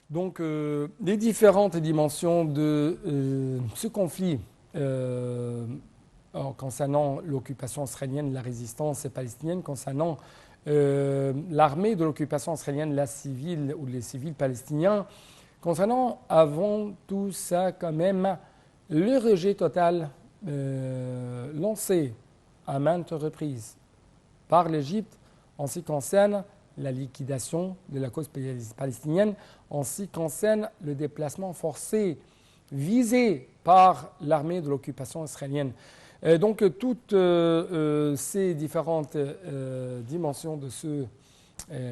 Donc, les différentes dimensions de ce conflit concernant l'occupation israélienne, la résistance palestinienne, concernant l'armée de l'occupation israélienne, la civile ou les civils palestiniens, concernant avant tout ça quand même le rejet total lancé à maintes reprises par l'Égypte en ce qui concerne la liquidation de la cause palestinienne, en ce qui concerne le déplacement forcé visé par l'armée de l'occupation israélienne. Donc toutes ces différentes dimensions de ce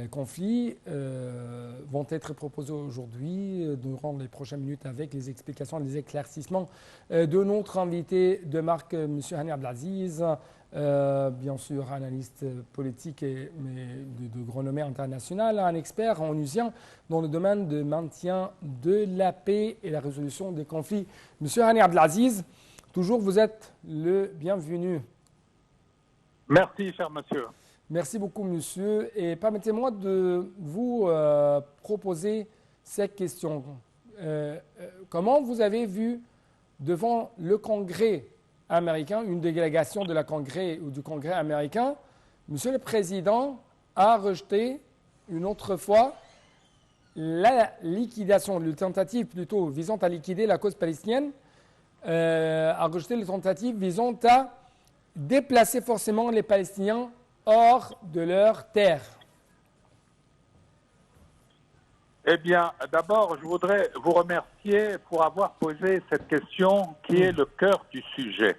conflit vont être proposées aujourd'hui durant les prochaines minutes avec les explications et les éclaircissements de notre invité de marque, M. Hani Abdelaziz, bien sûr analyste politique et de renommée internationale, un expert onusien dans le domaine de maintien de la paix et la résolution des conflits. Monsieur Hani Abdelaziz, toujours vous êtes le bienvenu. Merci, cher monsieur. Merci beaucoup, monsieur. Et permettez-moi de vous proposer cette question. Comment vous avez vu devant le Congrès américain, une délégation de la Congrès ou du Congrès américain, Monsieur le Président a rejeté une autre fois la liquidation, la tentative plutôt visant à liquider la cause palestinienne, a rejeté les tentatives visant à déplacer forcément les Palestiniens hors de leur terre. Eh bien, d'abord, je voudrais vous remercier pour avoir posé cette question qui est le cœur du sujet.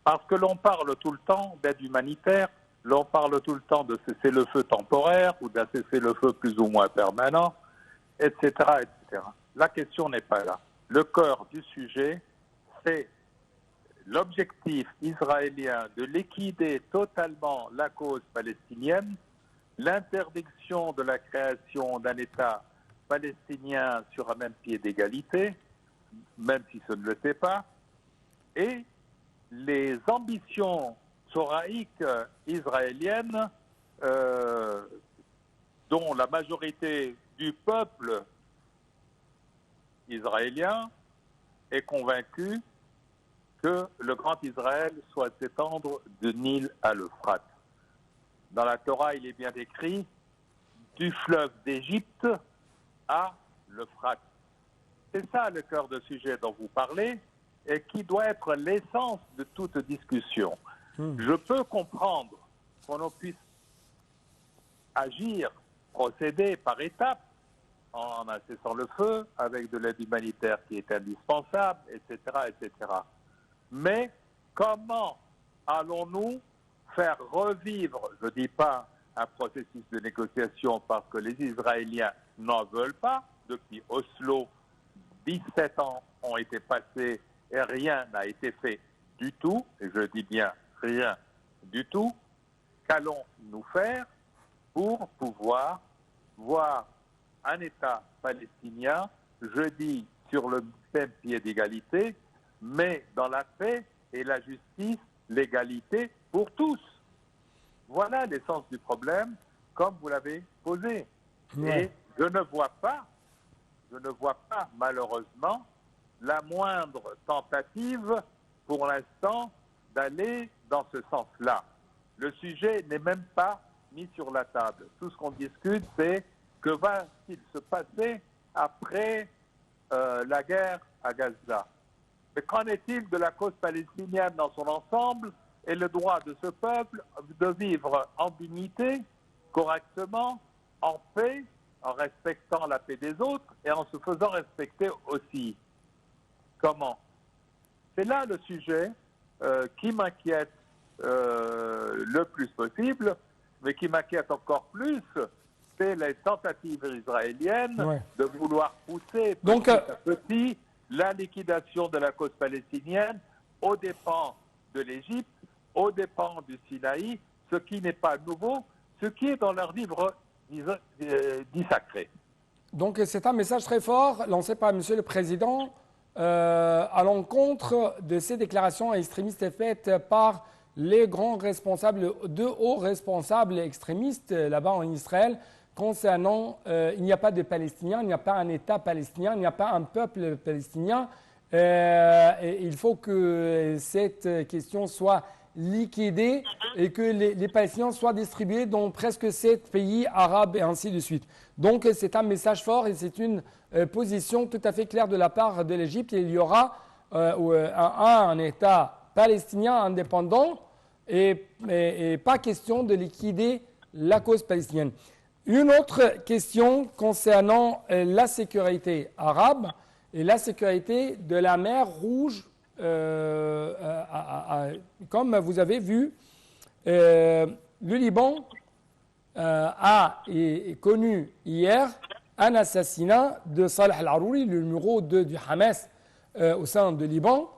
Parce que l'on parle tout le temps d'aide humanitaire, l'on parle tout le temps de cessez-le-feu temporaire ou d'un cessez-le-feu plus ou moins permanent, etc., etc. La question n'est pas là. Le cœur du sujet, c'est l'objectif israélien de liquider totalement la cause palestinienne, l'interdiction de la création d'un État palestinien sur un même pied d'égalité, même si ce ne le fait pas, et les ambitions soraïques israéliennes dont la majorité du peuple israélien est convaincue que le Grand Israël soit s'étendre de Nil à l'Euphrate. Dans la Torah, il est bien écrit du fleuve d'Égypte à l'Euphrate. C'est ça le cœur de sujet dont vous parlez et qui doit être l'essence de toute discussion. Je peux comprendre qu'on puisse agir, procéder par étapes en cessant le feu avec de l'aide humanitaire qui est indispensable, etc., etc. Mais comment allons-nous faire revivre, je ne dis pas un processus de négociation parce que les Israéliens n'en veulent pas. Depuis Oslo, 17 ans ont été passés et rien n'a été fait du tout. Et je dis bien rien du tout. Qu'allons-nous faire pour pouvoir voir un État palestinien, je dis sur le même pied d'égalité, mais dans la paix et la justice, l'égalité pour tous. Voilà l'essence du problème, comme vous l'avez posé. Ouais. Et je ne vois pas malheureusement la moindre tentative pour l'instant d'aller dans ce sens-là. Le sujet n'est même pas mis sur la table. Tout ce qu'on discute, c'est que va-t-il se passer après la guerre à Gaza. Mais qu'en est-il de la cause palestinienne dans son ensemble et le droit de ce peuple de vivre en dignité, correctement, en paix, en respectant la paix des autres et en se faisant respecter aussi. Comment? C'est là le sujet qui m'inquiète le plus possible, mais qui m'inquiète encore plus, c'est les tentatives israéliennes de vouloir pousser petit à petit la liquidation de la cause palestinienne aux dépens de l'Égypte, aux dépens du Sinaï, ce qui n'est pas nouveau, ce qui est dans leur livre dit sacré. Donc c'est un message très fort lancé par M. le Président à l'encontre de ces déclarations extrémistes faites par les grands responsables, deux hauts responsables extrémistes là-bas en Israël, concernant il n'y a pas de Palestiniens, il n'y a pas un État palestinien, il n'y a pas un peuple palestinien. Et il faut que cette question soit liquidée et que les Palestiniens soient distribués dans presque 7 pays arabes et ainsi de suite. Donc c'est un message fort et c'est une position tout à fait claire de la part de l'Égypte. Il y aura un État palestinien indépendant et pas question de liquider la cause palestinienne. Une autre question concernant la sécurité arabe et la sécurité de la mer Rouge, comme vous avez vu, le Liban a connu hier un assassinat de Salah al-Arouri, le numéro 2 du Hamas au sein du Liban.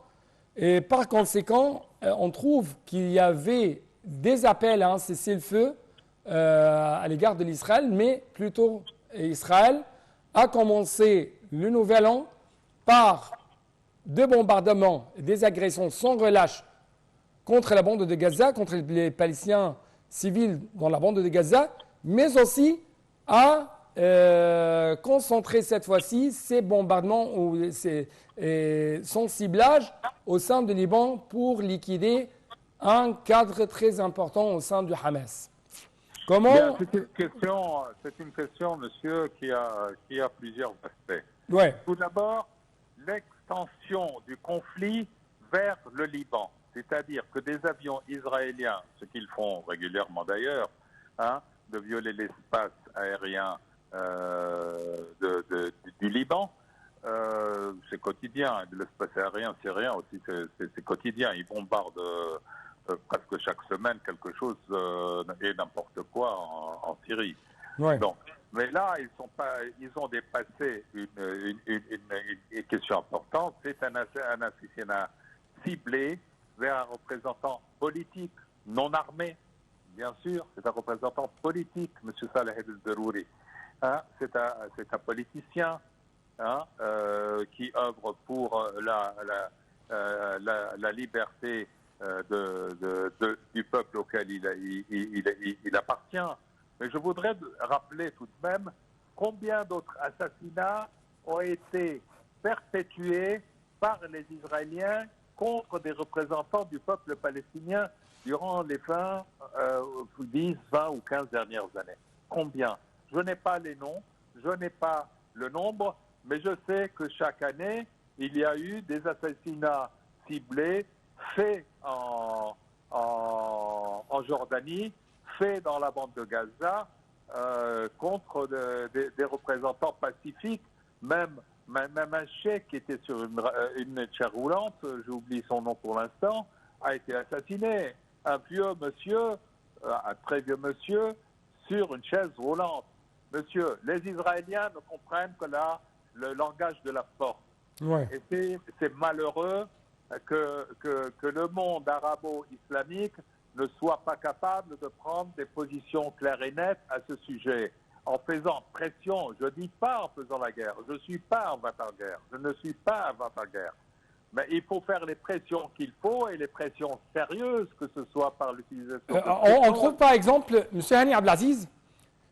Et par conséquent, on trouve qu'il y avait des appels à un cessez-le-feu à l'égard de l'Israël, mais plutôt Israël a commencé le nouvel an par des bombardements et des agressions sans relâche contre la bande de Gaza, contre les Palestiniens civils dans la bande de Gaza, mais aussi a concentrer cette fois-ci ces bombardements ou son ciblage au sein du Liban pour liquider un cadre très important au sein du Hamas. Comment... C'est une question, monsieur, qui a plusieurs aspects. Ouais. Tout d'abord, l'extension du conflit vers le Liban. C'est-à-dire que des avions israéliens, ce qu'ils font régulièrement d'ailleurs, de violer l'espace aérien du Liban, c'est quotidien. L'espace aérien syrien aussi, c'est quotidien. Ils bombardent presque chaque semaine quelque chose et n'importe quoi en Syrie. Ouais. Donc, mais là, ils ont dépassé une question importante. C'est un assassinat ciblé vers un représentant politique, non armé, bien sûr. C'est un représentant politique, M. Salah al-Darouri. C'est un politicien qui œuvre pour la liberté du peuple auquel il appartient. Mais je voudrais rappeler tout de même combien d'autres assassinats ont été perpétués par les Israéliens contre des représentants du peuple palestinien durant les 10, 20 ou 15 dernières années. Combien? Je n'ai pas les noms, je n'ai pas le nombre, mais je sais que chaque année, il y a eu des assassinats ciblés faits en Jordanie, faits dans la bande de Gaza, contre des représentants pacifiques, même un cheikh qui était sur une chaire roulante, j'oublie son nom pour l'instant, a été assassiné. Un vieux monsieur, un très vieux monsieur, sur une chaise roulante. Monsieur, les Israéliens ne comprennent que le langage de la force. Ouais. Et c'est malheureux que le monde arabo-islamique ne soit pas capable de prendre des positions claires et nettes à ce sujet. En faisant pression, je ne dis pas en faisant la guerre, je ne suis pas en battant-guerre, je ne suis pas en battant-guerre. Mais il faut faire les pressions qu'il faut et les pressions sérieuses, que ce soit par l'utilisation on trouve par exemple, M. Hani Abdelaziz,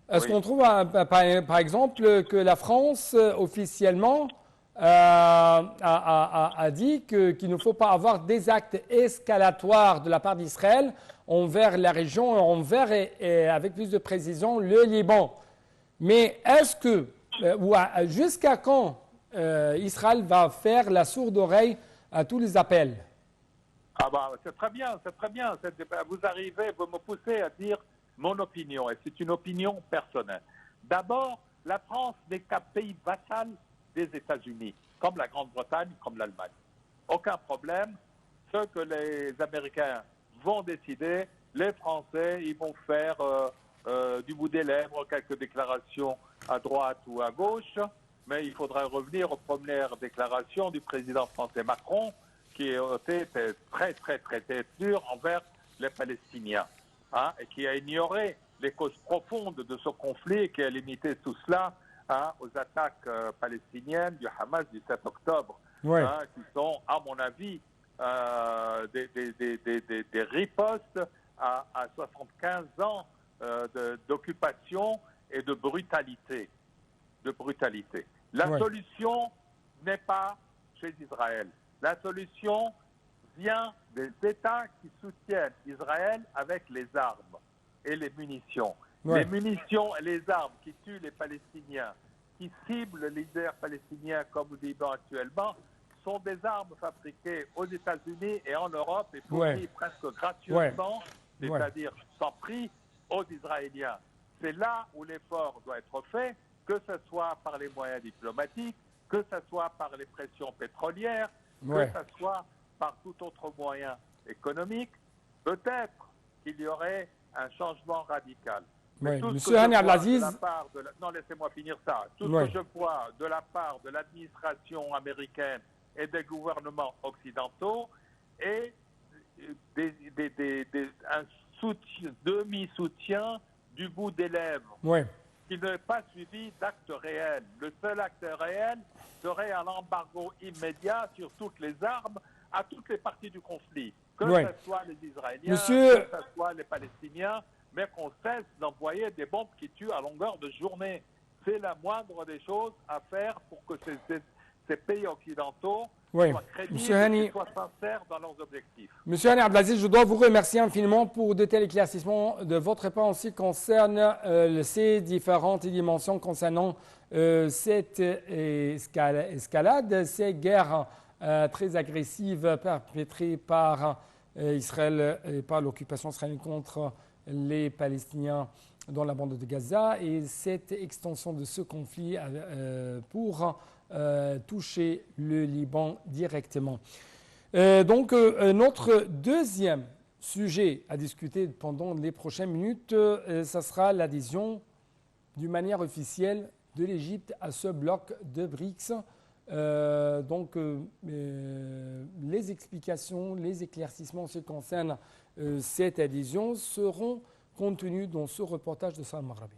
est-ce Oui. qu'on trouve par exemple que la France officiellement a dit qu'il ne faut pas avoir des actes escalatoires de la part d'Israël envers la région, envers et avec plus de précision le Liban. Mais est-ce que, jusqu'à quand Israël va faire la sourde oreille à tous les appels? Ah bah, c'est très bien, c'est très bien. Vous arrivez, vous me poussez à dire mon opinion, et c'est une opinion personnelle. D'abord, la France n'est qu'un pays vassal des États-Unis, comme la Grande-Bretagne, comme l'Allemagne. Aucun problème. Ce que les Américains vont décider, les Français, ils vont faire du bout des lèvres quelques déclarations à droite ou à gauche, mais il faudrait revenir aux premières déclarations du président français Macron, qui était très, très, très dur envers les Palestiniens, et qui a ignoré les causes profondes de ce conflit et qui a limité tout cela aux attaques palestiniennes du Hamas du 7 octobre, Ouais. qui sont, à mon avis, des ripostes à 75 ans d'occupation et de brutalité. La Ouais. solution n'est pas chez Israël. La solution vient des États qui soutiennent Israël avec les armes et les munitions. Ouais. Les munitions et les armes qui tuent les Palestiniens, qui ciblent les leaders palestiniens comme au Liban actuellement, sont des armes fabriquées aux États-Unis et en Europe et fournies presque gratuitement, c'est-à-dire sans prix, aux Israéliens. C'est là où l'effort doit être fait, que ce soit par les moyens diplomatiques, que ce soit par les pressions pétrolières, que ce soit par tout autre moyen économique. Peut-être qu'il y aurait un changement radical. Mais tout ce que je vois de la part de non, laissez-moi finir ça. Tout ce que je vois de la part de l'administration américaine et des gouvernements occidentaux est un demi-soutien du bout des lèvres, qui n'est pas suivi d'actes réels. Le seul acte réel serait un embargo immédiat sur toutes les armes à toutes les parties du conflit, que ce soit les Israéliens, que ce soit les Palestiniens, mais qu'on cesse d'envoyer des bombes qui tuent à longueur de journée. C'est la moindre des choses à faire pour que ces pays occidentaux soient crédibles et soient sincères dans leurs objectifs. Monsieur Hani Abdelaziz, je dois vous remercier infiniment pour de tels éclaircissements de votre réponse qui concerne ces différentes dimensions concernant cette escalade, ces guerres très agressives perpétrées par Israël et par l'occupation israélienne contre les Palestiniens dans la bande de Gaza et cette extension de ce conflit pour toucher le Liban directement. Donc, notre deuxième sujet à discuter pendant les prochaines minutes, ça sera l'adhésion d'une manière officielle de l'Égypte à ce bloc de BRICS. Les explications, les éclaircissements en ce qui concerne cette adhésion seront contenus dans ce reportage de Salman Marabi.